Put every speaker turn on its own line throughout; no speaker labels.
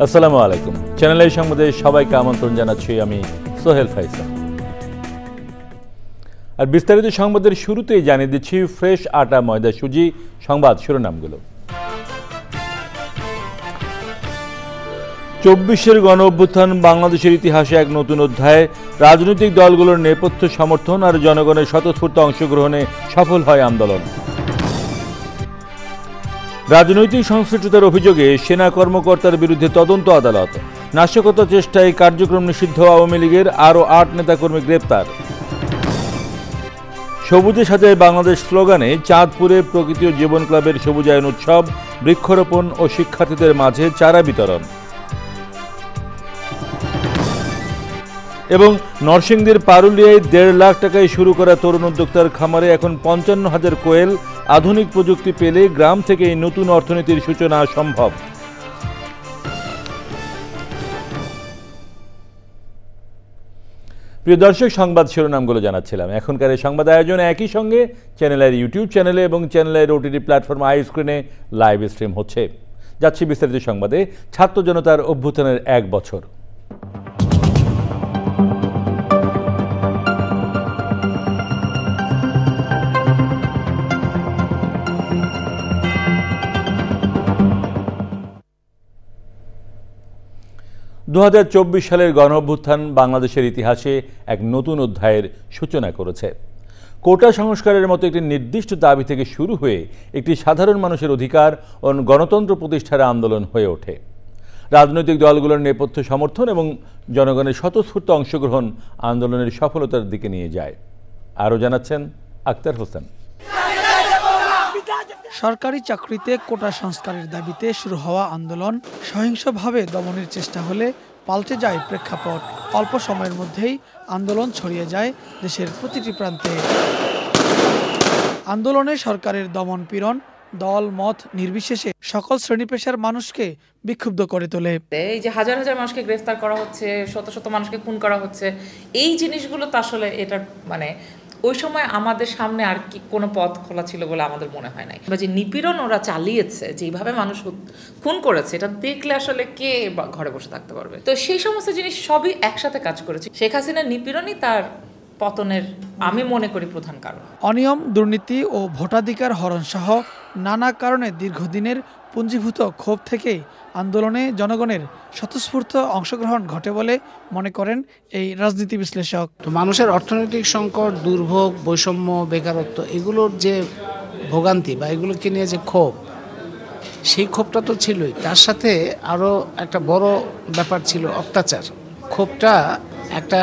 আসসালামু আলাইকুম। চ্যানেলের সংবাদে সবাইকে আমন্ত্রণ জানাচ্ছি আমি সোহেল ফাইসাল। আর বিস্তারিত সংবাদের শুরুতেই জানিয়ে দিচ্ছি ফ্রেশ আটা ময়দা সুজি সংবাদ শিরোনামগুলো। ২৪-এর গণ অভ্যুত্থান বাংলাদেশের ইতিহাসে এক নতুন অধ্যায়। রাজনৈতিক দলগুলোর নেপথ্য সমর্থন আর জনগণের স্বতঃস্ফূর্ত অংশগ্রহণে সফল হয় আন্দোলন। রাজনৈতিক সংশ্লিষ্টতার অভিযোগে সেনা কর্মকর্তার বিরুদ্ধে তদন্ত আদালত। নাশকতার চেষ্টায় কার্যক্রম নিষিদ্ধ আওয়ামী লীগের আরও ৮ নেতাকর্মী গ্রেপ্তার। সবুজে সাজায় বাংলাদেশ স্লোগানে চাঁদপুরে প্রকৃতি ও জীবন ক্লাবের সবুজায়ন উৎসব, বৃক্ষরোপণ ও শিক্ষার্থীদের মাঝে চারা বিতরণ। এবং নরসিংদীর পারুলিয়ায় ১.৫ লাখ টাকায় শুরু করা তরুণ উদ্যোক্তার খামারে এখন ৫৫,০০০ কোয়েল। আধুনিক প্রযুক্তি পেলে গ্রাম থেকে এই নতুন অর্থনীতির সূচনা সম্ভব। প্রিয় দর্শক, সংবাদ শিরোনামগুলো জানাচ্ছিলাম। এখনকার এই সংবাদ আয়োজন একই সঙ্গে চ্যানেলের ইউটিউব চ্যানেলে এবং চ্যানেলের ওটিটি প্ল্যাটফর্ম আই স্ক্রিনে লাইভ স্ট্রিম হচ্ছে। যাচ্ছি বিস্তারিত সংবাদে। ছাত্র জনতার অভ্যুত্থানের ১ বছর। ২০২৪ সালের গণ অভ্যুত্থান বাংলাদেশের ইতিহাসে এক নতুন অধ্যায়ের সূচনা করেছে। কোটা সংস্কারের মতো একটি নির্দিষ্ট দাবি থেকে শুরু হয়ে একটি সাধারণ মানুষের অধিকার ও গণতন্ত্র প্রতিষ্ঠার আন্দোলন হয়ে ওঠে। রাজনৈতিক দলগুলোর নেপথ্য সমর্থন এবং জনগণের স্বতঃস্ফূর্ত অংশগ্রহণ আন্দোলনের সফলতার দিকে নিয়ে যায়। আরও জানাচ্ছেন আক্তার হোসেন।
সরকারি চাকরিতে কোটা সংস্কারের দাবিতে শুরু হওয়া আন্দোলন সহিংসভাবে দমনের চেষ্টা হলে পাল্টে যায় প্রেক্ষাপট। অল্প সময়ের মধ্যেই আন্দোলন ছড়িয়ে যায় দেশের প্রতিটি প্রান্তে। আন্দোলনে সরকারের দমন পীড়ন দল মত নির্বিশেষে সকল শ্রেণী পেশার মানুষকে বিক্ষুব্ধ করে তোলে।
এই যে হাজার হাজার মানুষকে গ্রেফতার করা হচ্ছে, শত শত মানুষকে খুন করা হচ্ছে, এই জিনিসগুলো তো আসলে এটা মানে ওই সময় আমাদের সামনে আর কি কোনো পথ খোলা ছিল বলে আমাদের মনে হয় নাই। বা যে নিপীড়ন ওরা চালিয়েছে, যেভাবে মানুষ খুন করেছে, এটা দেখলে আসলে কে ঘরে বসে থাকতে পারবে? তো সেই সমস্ত জিনিস সবই একসাথে কাজ করেছে। শেখ হাসিনার নিপীড়নই তার পতনের আমি মনে করি প্রধান কারণ।
অনিয়ম, দুর্নীতি ও ভোটাধিকার হরণ সহ নানা কারণে দীর্ঘদিনের পুঞ্জীভূত ক্ষোভ থেকে আন্দোলনে জনগণের স্বতঃস্ফূর্ত অংশগ্রহণ ঘটে বলে মনে করেন এই রাজনীতি বিশ্লেষক।
তো মানুষের অর্থনৈতিক সংকট, দুর্ভোগ, বৈষম্য, বেকারত্ব, এগুলোর যে ভোগান্তি বা এগুলোকে নিয়ে যে ক্ষোভ, সেই ক্ষোভটা তো ছিলই। তার সাথে আরও একটা বড় ব্যাপার ছিল অত্যাচার। ক্ষোভটা একটা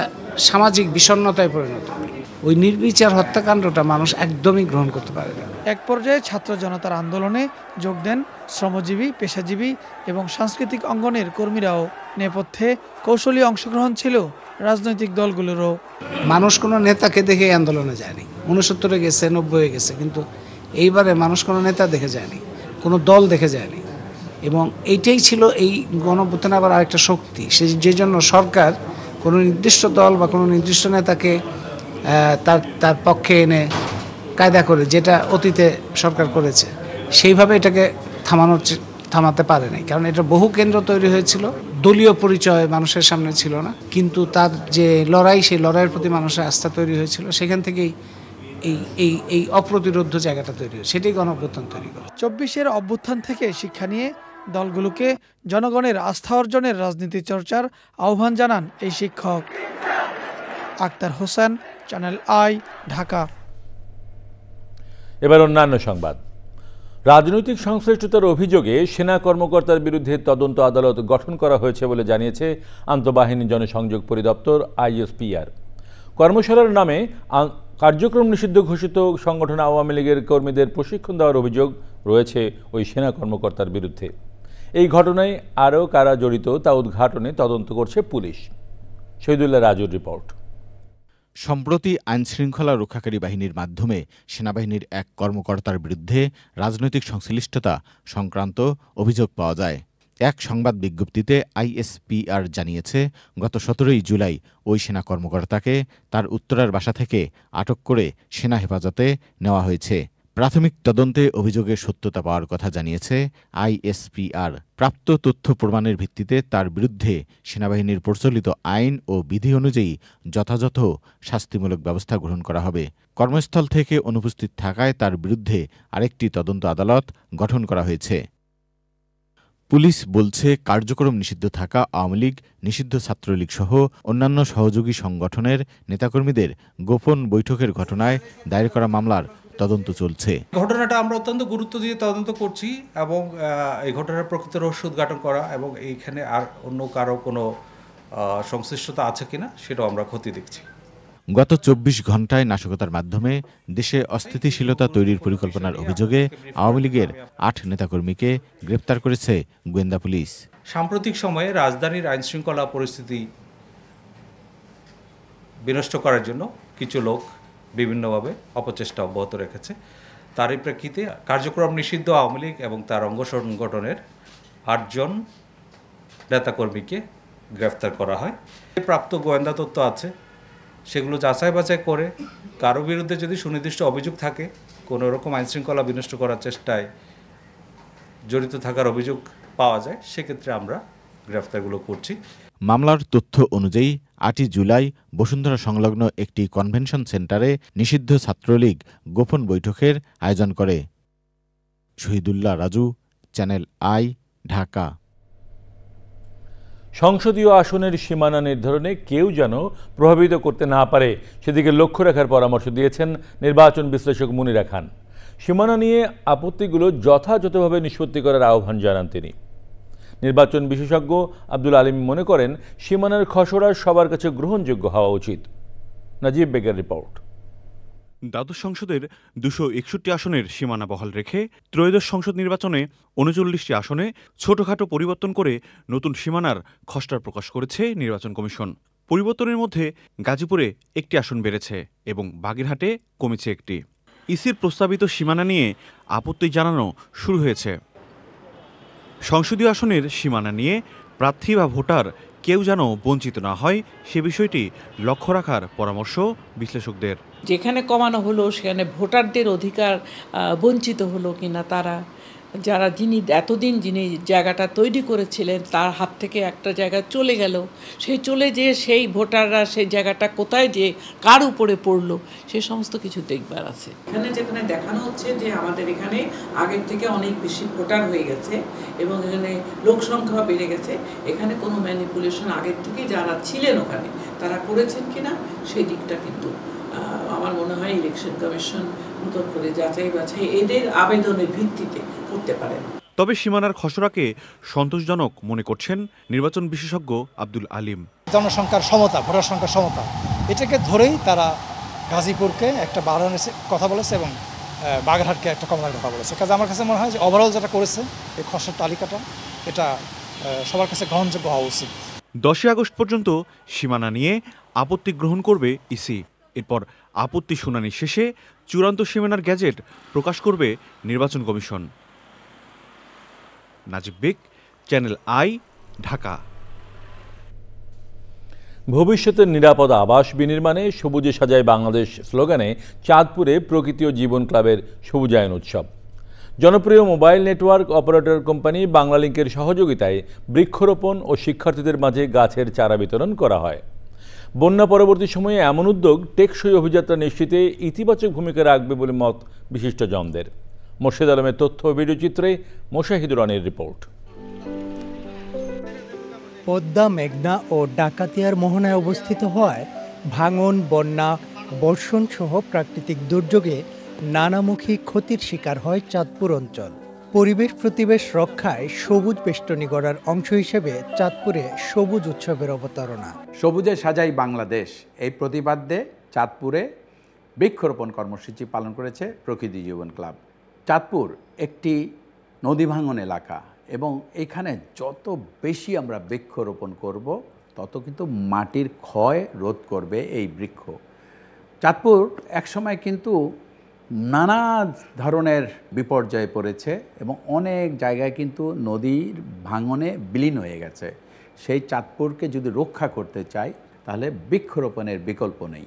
সামাজিক বিষণ্ণতায় পরিণত হল। ওই নির্বিচার হত্যাকাণ্ডটা মানুষ একদমই গ্রহণ করতে পারে না।
এক পর্যায়ে ছাত্র জনতার আন্দোলনে যোগ দেন শ্রমজীবী, পেশাজীবী এবং সাংস্কৃতিক অঙ্গনের কর্মীরাও। নেপথ্যে কৌশলী অংশগ্রহণ ছিল রাজনৈতিক দলগুলোরও।
মানুষ কোনো নেতাকে দেখে আন্দোলনে যায়নি। 69-এ গেছে, 90-এ গেছে, কিন্তু এইবারে মানুষ কোনো নেতা দেখে যায়নি, কোনো দল দেখে যায়নি। এবং এইটাই ছিল এই গণঅভ্যুত্থানের আবার আরেকটা শক্তি। যে জন্য সরকার কোনো নির্দিষ্ট দল বা কোনো নির্দিষ্ট নেতাকে তার পক্ষে এনে কায়দা করে, যেটা অতীতে সরকার করেছে, সেইভাবে এটাকে থামাতে পারে নাই। কারণ এটা বহু কেন্দ্র তৈরি হয়েছিল, দলীয় পরিচয় মানুষের সামনে ছিল না, কিন্তু তার যে লড়াই, সেই লড়াইয়ের প্রতি মানুষের আস্থা তৈরি হয়েছিল। সেখান থেকেই এই অপ্রতিরোধ্য জায়গাটা তৈরি হয়, সেটাই গণঅভ্যুত্থান তৈরি করে।
২৪-এর অভ্যুত্থান থেকে শিক্ষা নিয়ে দলগুলোকে জনগণের আস্থা অর্জনের রাজনীতি চর্চার আহ্বান জানান এই শিক্ষক। Akhtar Hossain, channel I, Dhaka.
এবার অন্যান্য সংবাদ। রাজনৈতিক সংশ্লিষ্টতার অভিযোগে সেনা কর্মকর্তার বিরুদ্ধে তদন্ত আদালত গঠন করা হয়েছে বলে জানিয়েছে আন্তঃবাহিনী জনসংযোগ পরিদপ্তর ISPR। কর্মশালার নামে কার্যক্রম নিষিদ্ধ ঘোষিত সংগঠন আওয়ামী লীগের কর্মীদের প্রশিক্ষণ দেওয়ার অভিযোগ রয়েছে ওই সেনা কর্মকর্তার বিরুদ্ধে। এই ঘটনায় আরও কারা জড়িত তা উদ্ঘাটনে তদন্ত করছে পুলিশ। শহীদুল্লাহ রাজুর রিপোর্ট।
সম্প্রতি আইনশৃঙ্খলা রক্ষাকারী বাহিনীর মাধ্যমে সেনাবাহিনীর এক কর্মকর্তার বিরুদ্ধে রাজনৈতিক সংশ্লিষ্টতা সংক্রান্ত অভিযোগ পাওয়া যায়। এক সংবাদ বিজ্ঞপ্তিতে আইএসপিআর জানিয়েছে, গত 17 জুলাই ওই সেনা কর্মকর্তাকে তার উত্তরার বাসা থেকে আটক করে সেনা হেফাজতে নেওয়া হয়েছে। প্রাথমিক তদন্তে অভিযোগের সত্যতা পাওয়ার কথা জানিয়েছে আইএসপিআর। প্রাপ্ত তথ্য প্রমাণের ভিত্তিতে তার বিরুদ্ধে সেনাবাহিনীর প্রচলিত আইন ও বিধি অনুযায়ী যথাযথ শাস্তিমূলক ব্যবস্থা গ্রহণ করা হবে। কর্মস্থল থেকে অনুপস্থিত থাকায় তার বিরুদ্ধে আরেকটি তদন্ত আদালত গঠন করা হয়েছে। পুলিশ বলছে, কার্যক্রম নিষিদ্ধ থাকা আওয়ামী লীগ, নিষিদ্ধ ছাত্রলীগ সহ অন্যান্য সহযোগী সংগঠনের নেতাকর্মীদের গোপন বৈঠকের ঘটনায় দায়ের করা মামলার তদন্ত চলছে।
ঘটনাটা আমরা অত্যন্ত গুরুত্ব দিয়ে তদন্ত করছি এবং এই ঘটনার প্রকৃত রহস্য উদ্ঘাটন করা এবং এইখানে আর অন্য কারো কোনো সংশ্লিষ্টতা আছে কিনা সেটাও আমরা খতিয়ে দেখছি।
গত 24 ঘণ্টায় নাশকতার মাধ্যমে দেশে অস্থিতিশীলতা তৈরির পরিকল্পনার অভিযোগে আওয়ামী লীগের 8 নেতাকর্মীকে গ্রেপ্তার করেছে গোয়েন্দা পুলিশ।
সাম্প্রতিক সময়ে রাজধানীর আইনশৃঙ্খলা পরিস্থিতি বিনষ্ট করার জন্য কিছু লোক বিভিন্নভাবে অপচেষ্টা অব্যাহত রেখেছে। তারই প্রেক্ষিতে কার্যক্রম নিষিদ্ধ আওয়ামী লীগ এবং তার অঙ্গ সংগঠনের 8 জন নেতাকর্মীকে গ্রেফতার করা হয়। প্রাপ্ত গোয়েন্দা তথ্য আছে, সেগুলো যাচাই বাছাই করে কারো বিরুদ্ধে যদি সুনির্দিষ্ট অভিযোগ থাকে, কোনো রকম আইনশৃঙ্খলা বিনষ্ট করার চেষ্টায় জড়িত থাকার অভিযোগ পাওয়া যায়, সেক্ষেত্রে আমরা গ্রেফতারগুলো করছি।
মামলার তথ্য অনুযায়ী 8 জুলাই বসুন্ধরা সংলগ্ন একটি কনভেনশন সেন্টারে নিষিদ্ধ ছাত্রলীগ গোপন বৈঠকের আয়োজন করে। Shahidullah Raju, channel I, Dhaka.
সংসদীয় আসনের সীমানা নির্ধারণে কেউ যেন প্রভাবিত করতে না পারে সেদিকে লক্ষ্য রাখার পরামর্শ দিয়েছেন নির্বাচন বিশ্লেষক মুনিরা খান। সীমানা নিয়ে আপত্তিগুলো যথাযথভাবে নিষ্পত্তি করার আহ্বান জানান তিনি। নির্বাচন বিশেষজ্ঞ আব্দুল আলিম মনে করেন, সীমানার খসড়া সবার কাছে গ্রহণযোগ্য হওয়া উচিত। নাজিব বেগের রিপোর্ট।
দ্বাদশ সংসদের 261 আসনের সীমানা বহাল রেখে ত্রয়োদশ সংসদ নির্বাচনে 39টি আসনে ছোটখাটো পরিবর্তন করে নতুন সীমানার খসড়া প্রকাশ করেছে নির্বাচন কমিশন। পরিবর্তনের মধ্যে গাজীপুরে 1টি আসন বেড়েছে এবং বাগেরহাটে কমেছে 1টি। ইসির প্রস্তাবিত সীমানা নিয়ে আপত্তি জানানো শুরু হয়েছে। সংসদীয় আসনের সীমানা নিয়ে প্রার্থী বা ভোটার কেউ যেন বঞ্চিত না হয় সে বিষয়টি লক্ষ্য রাখার পরামর্শ বিশ্লেষকদের।
যেখানে কমানো হলো সেখানে ভোটারদের অধিকার বঞ্চিত হলো কিনা, তারা যিনি এতদিন যিনি জায়গাটা তৈরি করেছিলেন তার হাত থেকে একটা জায়গা চলে গেল, সেই চলে যেয়ে সেই ভোটাররা সেই জায়গাটা কোথায় যে কার উপরে পড়লো সে সমস্ত কিছু দেখবার আছে। যেখানে দেখানো হচ্ছে যে আমাদের এখানে আগের থেকে অনেক বেশি ভোটার হয়ে গেছে এবং এখানে লোক সংখ্যা বেড়ে গেছে, এখানে কোনো ম্যানিপুলেশন আগের থেকে যারা ছিলেন ওখানে তারা করেছেন কিনা সেই দিকটা কিন্তু আমার মনে হয় ইলেকশন কমিশন নতুন করে যাচাই বাছাই এদের আবেদনের ভিত্তিতে করতে পারেন।
তবে সীমানার খসড়াকে সন্তোষজনক মনে করছেন নির্বাচন বিশেষজ্ঞ আব্দুল আলিম।
জনসংখ্যার সমতা, ভোটার সংখ্যার সমতা, এটাকে ধরেই তারা গাজীপুরকে একটা বাড়ানোর কথা বলেছে এবং বাগেরহাটকে একটা কমানোর কথা বলেছে। কাজে আমার কাছে মনে হয় যে ওভারঅল যেটা করেছে এই খসড়ার তালিকাটা এটা সবার কাছে গ্রহণযোগ্য হওয়া উচিত।
10 আগস্ট পর্যন্ত সীমানা নিয়ে আপত্তি গ্রহণ করবে ইসি। এরপর আপত্তি শুনানি শেষে চূড়ান্ত সীমানার গ্যাজেট প্রকাশ করবে নির্বাচন commission. Najib beg, channel I, Dhaka.
ভবিষ্যতের নিরাপদ আবাস বিনির্মাণে সবুজে সাজায় বাংলাদেশ স্লোগানে চাঁদপুরে প্রকৃতি ও জীবন ক্লাবের সবুজায়ন উৎসব। জনপ্রিয় মোবাইল নেটওয়ার্ক অপারেটর কোম্পানি বাংলালিংকের সহযোগিতায় বৃক্ষরোপণ ও শিক্ষার্থীদের মাঝে গাছের চারা বিতরণ করা হয়। বন্যা পরবর্তী সময়ে এমন উদ্যোগ টেকসই অভিযাত্রা নিশ্চিতে ইতিবাচক ভূমিকা রাখবে বলে মত বিশিষ্টজনদের। মোর্শেদ আলমের তথ্য ও ভিডিওচিত্রে মোশাহিদুর রনির রিপোর্ট।
পদ্মা, মেঘনা ও ডাকাতিয়ার মোহনায় অবস্থিত হওয়ায় ভাঙন, বন্যা, বর্ষণ সহ প্রাকৃতিক দুর্যোগে নানামুখী ক্ষতির শিকার হয় চাঁদপুর অঞ্চল। পরিবেশ প্রতিবেশ রক্ষায় সবুজ বেষ্টনী গড়ার অংশ হিসেবে চাঁদপুরে সবুজ উৎসবের অবতারণা।
সবুজে সাজাই বাংলাদেশ এই প্রতিপাদ্যে চাঁদপুরে বৃক্ষরোপণ কর্মসূচি পালন করেছে প্রকৃতি জীবন ক্লাব। চাঁদপুর একটি নদী ভাঙন এলাকা এবং এখানে যত বেশি আমরা বৃক্ষরোপণ করব তত কিন্তু মাটির ক্ষয় রোধ করবে এই বৃক্ষ। চাঁদপুর একসময় কিন্তু নানা ধরনের বিপর্যয়ে পড়েছে এবং অনেক জায়গায় কিন্তু নদীর ভাঙনে বিলীন হয়ে গেছে। সেই চাঁদপুরকে যদি রক্ষা করতে চাই তাহলে বৃক্ষরোপণের বিকল্প নেই।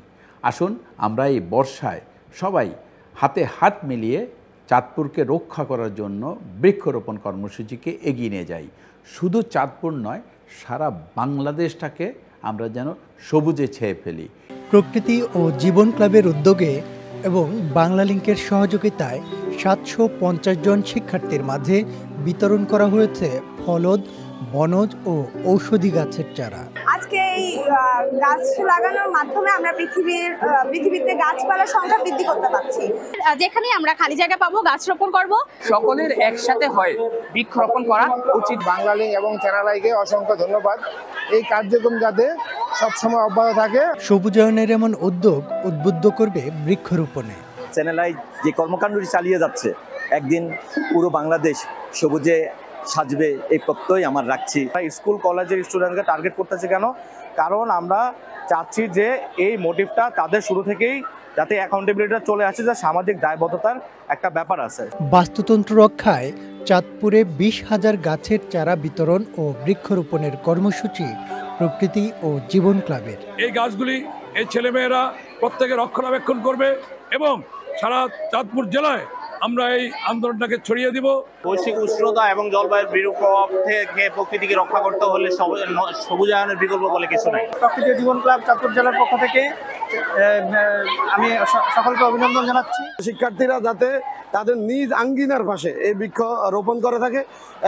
আসুন আমরা এই বর্ষায় সবাই হাতে হাত মিলিয়ে চাঁদপুরকে রক্ষা করার জন্য বৃক্ষরোপণ কর্মসূচিকে এগিয়ে নিয়ে যাই। শুধু চাঁদপুর নয়, সারা বাংলাদেশটাকে আমরা যেন সবুজে ছেয়ে ফেলি।
প্রকৃতি ও জীবন ক্লাবের উদ্যোগে এবং বাংলালিংকের সহযোগিতায় 750 জন শিক্ষার্থীর মাঝে বিতরণ করা হয়েছে ফলদ, বনজ ও ঔষধি গাছের চারা।
আজকে এই গাছ লাগানোর মাধ্যমে আমরা পৃথিবীতে গাছপালার সংখ্যা বৃদ্ধি করতে পারছি। যেখানে আমরা খালি জায়গা পাবো গাছ রোপণ করব।
সকলের একসাথে হয় বৃক্ষরোপণ করা উচিত। বাংলালিংক এবং চ্যানেলাইকে অসংখ্য ধন্যবাদ। এই কার্যক্রম যাতে সবসময় অব্যাহত থাকে।
সবুজায়নের এমন উদ্যোগ উদ্বুদ্ধ করবে বৃক্ষরোপণে।
চ্যানেলাই যে কর্মকাণ্ডটি চালিয়ে যাচ্ছে, একদিন পুরো বাংলাদেশ সবুজে সাজবে এই প্রত্যয় আমার রাখছি।
স্কুল কলেজের স্টুডেন্টকে টার্গেট করতেছে কেন? কারণ আমরা চাচ্ছি যে এই মোটিভটা তাদের শুরু থেকেই যাতে অ্যাকাউন্টেবিলিটিটা চলে আসে, যে সামাজিক দায়বদ্ধতার একটা ব্যাপার আছে।
বাস্তুতন্ত্র রক্ষায় চাঁদপুরে 20,000 গাছের চারা বিতরণ ও বৃক্ষরোপণের কর্মসূচি প্রকৃতি ও জীবন ক্লাবের।
এই গাছগুলি এই ছেলেমেয়েরা প্রত্যেকে রক্ষণাবেক্ষণ করবে এবং সারা চাঁদপুর জেলায় আমরা এই আন্দোলনটাকে ছড়িয়ে দিব।
বৈশ্বিক উষ্ণতা এবং জলবায়ুর বিরূপ প্রভাব থেকে প্রকৃতিকে রক্ষা করতে হলে সবুজায়নের বিকল্প বলে কিছু নাই।
প্রকৃতি জীবন ক্লাব চাঁদপুর জেলার পক্ষ থেকে আমি সকলকে অভিনন্দন জানাচ্ছি।
শিক্ষার্থীরা যাতে তাদের নিজ আঙ্গিনার পাশে এই বৃক্ষ রোপণ করে থাকে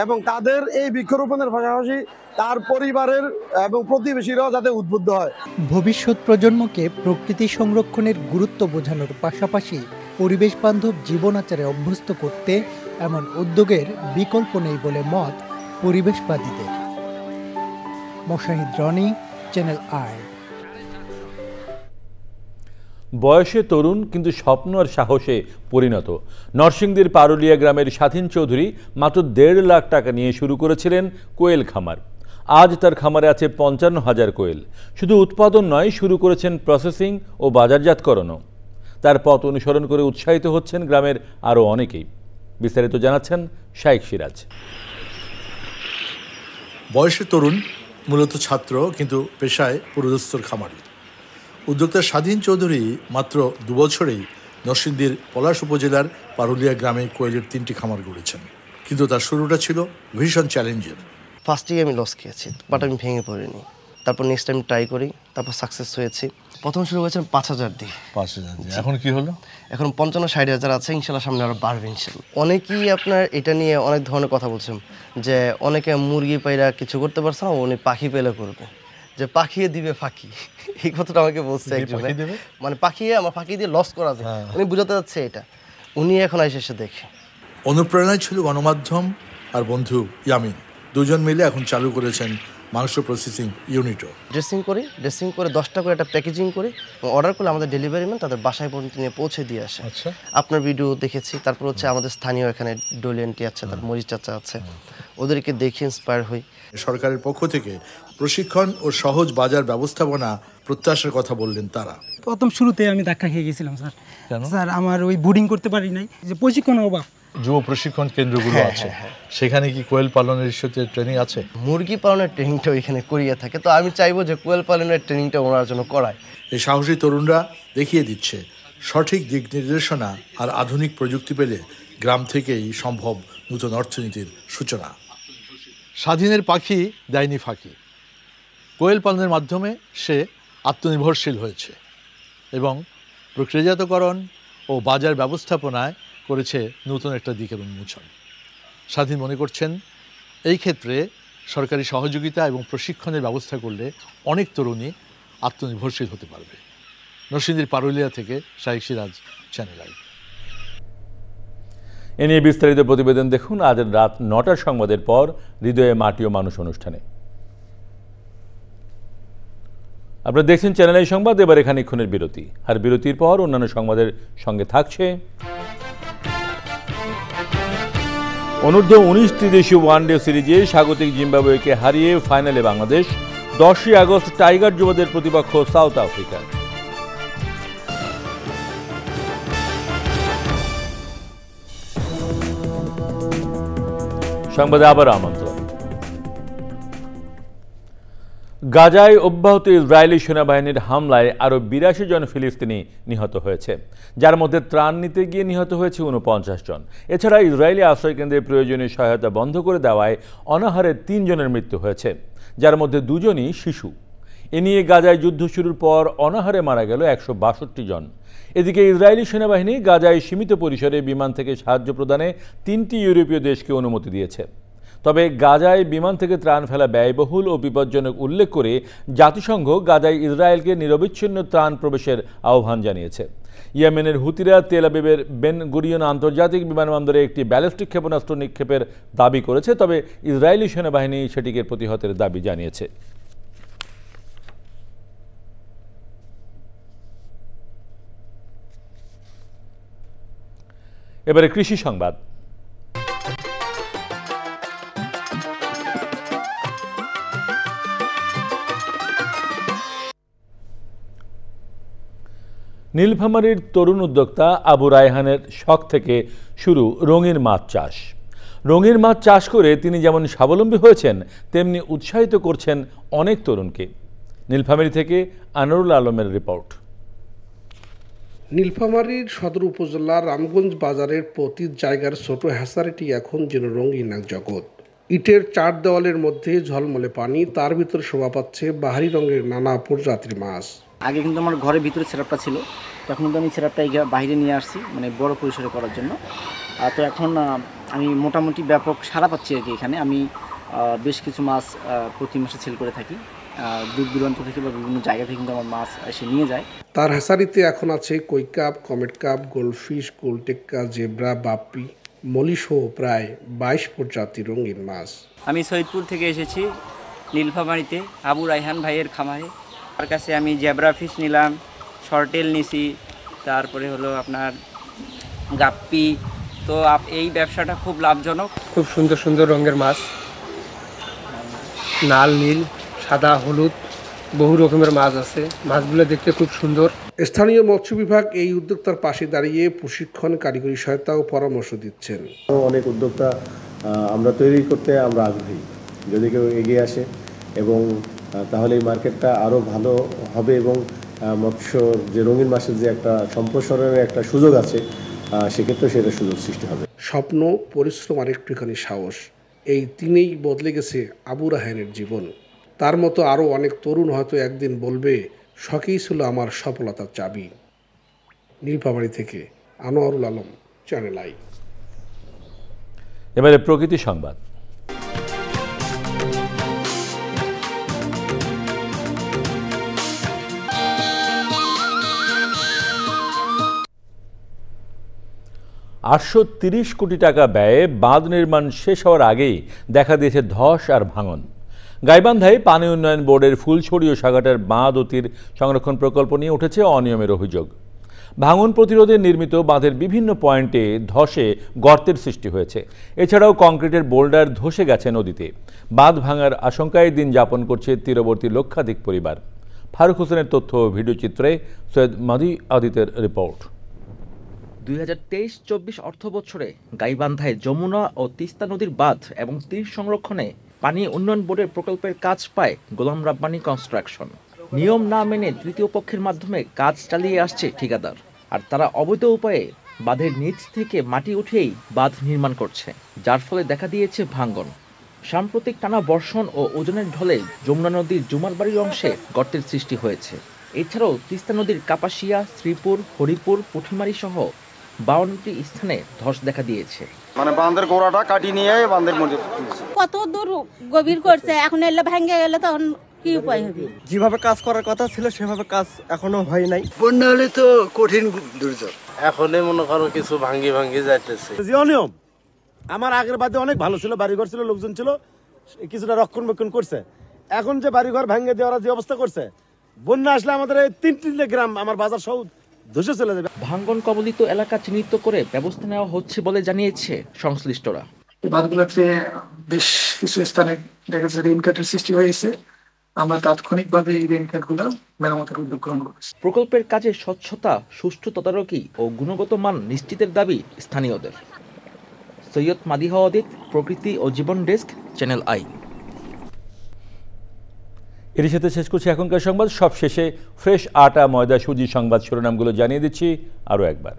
এবং তাদের এই বৃক্ষরোপণের পাশাপাশি তার পরিবারের এবং প্রতিবেশীরাও যাতে উদ্বুদ্ধ হয়।
ভবিষ্যৎ প্রজন্মকে প্রকৃতি সংরক্ষণের গুরুত্ব বোঝানোর পাশাপাশি পরিবেশ বান্ধব জীবন আচারে অভ্যস্ত করতে এমন উদ্যোগের বিকল্প নেই বলে মত পরিবেশবাদীদের। Moshahid Roni, Channel I.
বয়সে তরুণ কিন্তু স্বপ্ন আর সাহসে পরিণত নরসিংদীর পারুলিয়া গ্রামের স্বাধীন চৌধুরী মাত্র 1.5 লাখ টাকা নিয়ে শুরু করেছিলেন কোয়েল খামার। আজ তার খামারে আছে 55,000 কোয়েল। শুধু উৎপাদন নয়, শুরু করেছেন প্রসেসিং ও বাজারজাতকরণও। তার পথ অনুসরণ করে উৎসাহিত হচ্ছেন গ্রামের আরও অনেকেই। বিস্তারিত জানাচ্ছেন শাইখ সিরাজ।
বয়সে তরুণ, মূলত ছাত্র, কিন্তু পেশায় পুরোদস্তুর খামারি। উদ্যোক্তা স্বাধীন চৌধুরী মাত্র 2 বছরেই নরসিংদীর পলাশ উপজেলার পারুলিয়া গ্রামে কোয়েলের 3টি খামার গড়েছেন। কিন্তু তার শুরুটা ছিল ভীষণ চ্যালেঞ্জের।
ফার্স্টেই আমি লস খেয়েছি, বাট আমি ভেঙে পড়িনি। তারপর নেক্সট টাইম ট্রাই করি, তারপর সাকসেস হয়েছি। প্রথম শুরু হয়েছে 5,000 দিয়ে।
5,000 দিয়ে। এখন কি হলো?
এখন 55-60,000 আছে। ইনশাল্লাহ সামনে আরো বাড়বে ইনশাল্লাহ। অনেকেই আপনার এটা নিয়ে অনেক ধরনের কথা বলছেন, যে অনেকে মুরগি পাইরা কিছু করতে পারছে না, উনি পাখি পেলে করবে, যে পাখিয়ে দিবে ফাঁকি। এই কথাটা আমাকে বলছে একজন, মানে পাখিয়ে আমার ফাঁকি দিয়ে লস করা যায়। উনি বুঝাতে যাচ্ছে এটা, উনি এখন এসে দেখে।
অনুপ্রেরণায় ছিল গণমাধ্যম আর বন্ধু ইয়ামিন। দুজন মিলে এখন চালু করেছেন মাংস প্রসেসিং ইউনিটও।
ড্রেসিং করে 10টা করে একটা প্যাকেজিং করি, অর্ডার করলে আমাদের ডেলিভারি ম্যান তাদের বাসায় পর্যন্ত নিয়ে পৌঁছে দিয়ে আসে।
আচ্ছা,
আপনার ভিডিও দেখেছি, তারপর হচ্ছে আমাদের স্থানীয় এখানে ডলিয়ান্টি আছে, তার মরিচ চাচা আছে, ওদেরকে দেখে ইন্সপায়ার হই।
সরকারের পক্ষ থেকে প্রশিক্ষণ ও সহজ বাজার ব্যবস্থাপনা প্রত্যাশার কথা বললেন তারা।
প্রথম শুরুতে আমি ধাক্কা খেয়ে গেছিলাম স্যার। স্যার আমার ওই বোর্ডিং করতে পারি নাই, যে প্রশিক্ষণ অভাব।
যুব প্রশিক্ষণ কেন্দ্রগুলো আছে, সেখানে কি কোয়েল পালনের সাথে ট্রেনিং আছে?
মুরগি পালনের ট্রেনিংটা ওইখানে করিয়ে থাকে, তো আমি চাইবো যে কোয়েল পালনের ট্রেনিংটা ওনার জন্য করায়।
এই সাহসী তরুণরা দেখিয়ে দিচ্ছে সঠিক দিক নির্দেশনা আর আধুনিক প্রযুক্তি পেলে গ্রাম থেকেই সম্ভব নতুন অর্থনীতির সূচনা। স্বাধীনের পাখি দেয়নি ফাঁকি। কোয়েল পালনের মাধ্যমে সে আত্মনির্ভরশীল হয়েছে এবং প্রক্রিয়াজাতকরণ ও বাজার ব্যবস্থাপনায় করেছে নতুন একটা দিকের উন্মোচন। স্বাধীন মনে করছেন এই ক্ষেত্রে সরকারি সহযোগিতা এবং প্রশিক্ষণের ব্যবস্থা করলে অনেক তরুণী আত্মনির্ভরশীল হতে পারবে। নরসিংদীর পারুলিয়া থেকে শাইখ সিরাজ, চ্যানেল আই।
এ নিয়ে বিস্তারিত প্রতিবেদন দেখুন আজ রাত 9টার সংবাদের পর হৃদয়ে মাটি ও মানুষ অনুষ্ঠানে। আপনারা দেখছেন চ্যানেল আই সংবাদ। এবার এখানে ক্ষণের বিরতি, আর বিরতির পর অন্যান্য সংবাদের সঙ্গে থাকছে অনূর্ধ্ব 19 ত্রিদেশীয় ওয়ানডে সিরিজে স্বাগতিক জিম্বাবুয়েকে হারিয়ে ফাইনালে বাংলাদেশ। 10ই আগস্ট টাইগার যুবদের প্রতিপক্ষ সাউথ আফ্রিকা। সংবাদে আবার আমন্ত্রণ। গাজায় অব্যাহত ইসরায়েলি সেনাবাহিনীর হামলায় আরও 82 জন ফিলিস্তিনি নিহত হয়েছে, যার মধ্যে ত্রাণ নিতে গিয়ে নিহত হয়েছে 49 জন। এছাড়া ইসরায়েলি আশ্রয়কেন্দ্রে প্রয়োজনীয় সহায়তা বন্ধ করে দেওয়ায় অনাহারে 3 জনের মৃত্যু হয়েছে, যার মধ্যে 2 জনই শিশু। এ নিয়ে গাজায় যুদ্ধ শুরুর পর অনাহারে মারা গেল 162 জন। এদিকে ইসরায়েলি সেনাবাহিনী গাজায় সীমিত পরিসরে বিমান থেকে সাহায্য প্রদানে 3টি ইউরোপীয় দেশকে অনুমতি দিয়েছে। তবে গাজায় বিমান থেকে ত্রাণ ফেলা ব্যয়বহুল ও বিপজ্জনক উল্লেখ করে জাতিসংঘ গাজায় ইসরায়েলকে নিরবিচ্ছিন্ন ত্রাণ প্রবেশের আহ্বান জানিয়েছে। ইয়েমেনের হুতিরা তেল আবিবের বেন গুরিয়ন আন্তর্জাতিক বিমানবন্দরে একটি ব্যালিস্টিক ক্ষেপণাস্ত্র নিক্ষেপের দাবি করেছে, তবে ইসরায়েলি সেনাবাহিনী সেটিকে প্রতিহতের দাবি জানিয়েছে। এবারে কৃষি সংবাদ। নীলফামারীর তরুণ উদ্যোক্তা আবু রায়হানের শখ থেকে শুরু রঙিন মাছ চাষ। রঙিন মাছ চাষ করে তিনি যেমন স্বাবলম্বী হয়েছেন, তেমনি উৎসাহিত করছেন অনেক তরুণকে। নীলফামারী থেকে আনোয়ারুল আলমের রিপোর্ট।
নীলফামারীর সদর উপজেলার রামগঞ্জ বাজারের প্রতি জায়গার ছোট হ্যাচারিটি এখন যেন রঙিন এক জগৎ। ইটের 4 দেওয়ালের মধ্যে ঝলমলে পানি, তার ভিতরে শোভা পাচ্ছে বাহারি রঙের নানা প্রজাতির মাছ।
আগে কিন্তু আমার ঘরের ভিতরে সেটআপটা ছিল, তখন কিন্তু আমি সেটআপটা বাইরে নিয়ে আসছি, মানে বড় পরিসরে করার জন্য। তো এখন আমি মোটামুটি ব্যাপক সাড়া পাচ্ছি আর কি। এখানে আমি বেশ কিছু মাছ প্রতি মাসে সেল করে থাকি। দূর দূরান্ত থেকে বা বিভিন্ন জায়গা থেকে কিন্তু আমার মাছ এসে নিয়ে যায়।
তার হ্যাচারিতে এখন আছে koi carp, comet carp, goldfish, গোলটেক্কা, জেব্রা, বাপ্পি, মলিসহ প্রায় 22 প্রজাতির রঙিন মাছ।
আমি সৈয়দপুর থেকে এসেছি নীলফামারীতে আবু রায়হান ভাইয়ের খামারে। তার কাছে আমি জেব্রা ফিশ নিলাম, শর্টেল নিছি, তারপরে হলো আপনার গাপ্পি। তো এই ব্যবসাটা খুব লাভজনক।
খুব সুন্দর সুন্দর রঙের মাছ, লাল, নীল, সাদা, হলুদ, বহু রকমের মাছ আছে। মাছগুলো দেখতে খুব সুন্দর।
স্থানীয় মৎস্য বিভাগ এই উদ্যোক্তার পাশে দাঁড়িয়ে প্রশিক্ষণ, কারিগরি সহায়তা ও পরামর্শ দিচ্ছেন।
অনেক উদ্যোক্তা আমরা তৈরি করতে আমরা আগ্রহী। যদি কেউ এগিয়ে আসে এবং তাহলে এই মার্কেটটা আরও ভালো হবে এবং মৎস্য যে রঙিন মাছের যে একটা সম্প্রসারণের একটা সুযোগ আছে, সেক্ষেত্রে সেটা সুযোগ সৃষ্টি হবে।
স্বপ্ন, পরিশ্রম আর একটুখানি সাহস, এই তিনেই বদলে গেছে আবু রায়হানের জীবন। তার মতো আরও অনেক তরুণ হয়তো একদিন বলবে, শখেই ছিল আমার সফলতার চাবি। নীলফামারী থেকে আনোয়ারুল আলম, চ্যানেল আই।
এবারে প্রকৃতি সংবাদ। $830 কোটি টাকা ব্যয়ে বাঁধ নির্মাণ শেষ হওয়ার আগেই দেখা দিয়েছে ধস আর ভাঙন। গাইবান্ধায় পানি উন্নয়ন বোর্ডের ফুলছড়ি ও সাগাটার বাঁধ ও তীর সংরক্ষণ প্রকল্প নিয়ে উঠেছে অনিয়মের অভিযোগ। ভাঙন প্রতিরোধে নির্মিত বাঁধের বিভিন্ন পয়েন্টে ধসে গর্তের সৃষ্টি হয়েছে। এছাড়াও কংক্রিটের বোল্ডার ধসে গেছে নদীতে। বাঁধ ভাঙার আশঙ্কায় দিন যাপন করছে তীরবর্তী লক্ষাধিক পরিবার। ফারুক হোসেনের তথ্য ও ভিডিওচিত্রে সৈয়দ মাদি আদিতের রিপোর্ট।
2023-24 অর্থবছরে গাইবান্ধায় যমুনা ও তিস্তা নদীর বাঁধ এবং তীর সংরক্ষণে পানি উন্নয়ন বোর্ডের প্রকল্পের কাজ পায় গোলাম রাব্বানী কনস্ট্রাকশন। নিয়ম না মেনে তৃতীয় পক্ষের মাধ্যমে কাজ চালিয়ে আসছে ঠিকাদার, আর তারা অবৈধ উপায়ে বাঁধের নিচ থেকে মাটি উঠিয়েই বাঁধ নির্মাণ করছে, যার ফলে দেখা দিয়েছে ভাঙ্গন। সাম্প্রতিক টানা বর্ষণ ও ওজনের ঢলে যমুনা নদীর জুমারবাড়ির অংশে গর্তের সৃষ্টি হয়েছে। এছাড়াও তিস্তা নদীর কাপাসিয়া, শ্রীপুর, হরিপুর, পুঠিমারি সহ 52টি স্থানে ধস দেখা দিয়েছে।
মানে বাঁধের গোড়াটা কাটি নিয়ে বাঁধের মধ্যে
কত দূর গভীর করছে, এখন এলে ভেঙে গেলে তখন কি উপায় হবে?
যেভাবে কাজ করার কথা ছিল সেভাবে কাজ এখনো হয় নাই। বন্যা হলে তো কঠিন দুর্যোগ, এখনই মনে করো কিছু ভাঙ্গি যাইতেছে।
যে অনিয়ম আমার আগের বাদে অনেক ভালো ছিল, বাড়িঘর ছিল, লোকজন ছিল, কিছুটা রক্ষণবেক্ষণ করছে। এখন যে বাড়িঘর ভেঙে দেওয়ার যে অবস্থা করছে,
বন্যা আসলে আমাদের এই 3 গ্রাম আমার বাজার সহ ধসে চলে যাবে।
ভাঙ্গন কবলিত এলাকা চিহ্নিত করে ব্যবস্থা নেওয়া হচ্ছে বলে জানিয়েছে সংশ্লিষ্টরা।
এই বাঁধগুলোতে বেশ কিছু স্থানে দেখা যাচ্ছে রেইনকাটের সৃষ্টি হয়েছে। আমরা তাৎক্ষণিকভাবে এই রেইনকাটগুলো মেরামতের উদ্যোগ গ্রহণ করেছি।
প্রকল্পের কাজে স্বচ্ছতা, সুষ্ঠু তদারকি ও গুণগত মান নিশ্চিতের দাবি স্থানীয়দের। সৈয়দ মাদিহা অদিত, প্রকৃতি ও জীবন ডেস্ক, চ্যানেল আই।
এর সাথে শেষ করছি এখনকার সংবাদ। সবশেষে ফ্রেশ আটা, ময়দা, সুজি সংবাদ শিরোনামগুলো জানিয়ে দিচ্ছি আরও একবার।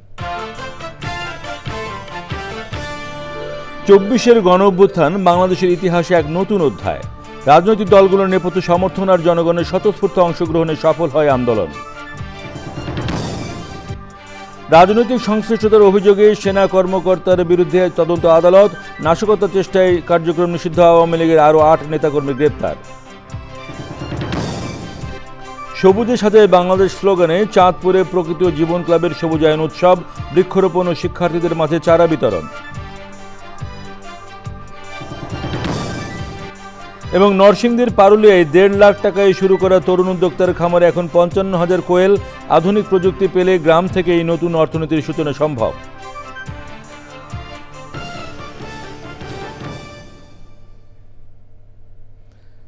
24-এর গণঅভ্যুত্থান বাংলাদেশের ইতিহাসে এক নতুন অধ্যায়। রাজনৈতিক দলগুলোর নেপথ্য সমর্থন আর জনগণের স্বতঃস্ফূর্ত অংশগ্রহণে সফল হয় আন্দোলন। রাজনৈতিক সংশ্লিষ্টতার অভিযোগে সেনা কর্মকর্তার বিরুদ্ধে তদন্ত আদালত। নাশকতার চেষ্টায় কার্যক্রম নিষিদ্ধ আওয়ামী লীগের আরও 8 নেতাকর্মী গ্রেপ্তার। সবুজে সাজায় বাংলাদেশ স্লোগানে চাঁদপুরে প্রকৃতি ও জীবন ক্লাবের সবুজায়ন উৎসব, বৃক্ষরোপণ ও শিক্ষার্থীদের মাঝে চারা বিতরণ। এবং নরসিংদীর পারুলিয়ায় 1.5 লাখ টাকায় শুরু করা তরুণ উদ্যোক্তার খামারে এখন 55,000 কোয়েল। আধুনিক প্রযুক্তি পেলে গ্রাম থেকে এই নতুন অর্থনীতির সূচনা সম্ভব।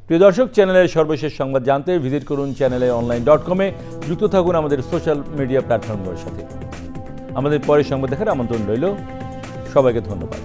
প্রিয় দর্শক, চ্যানেলের সর্বশেষ সংবাদ জানতে ভিজিট করুন channelonline.com-এ। যুক্ত থাকুন আমাদের সোশ্যাল মিডিয়া প্ল্যাটফর্মগুলোর সাথে। আমাদের পরের সংবাদ দেখার আমন্ত্রণ রইল। সবাইকে ধন্যবাদ।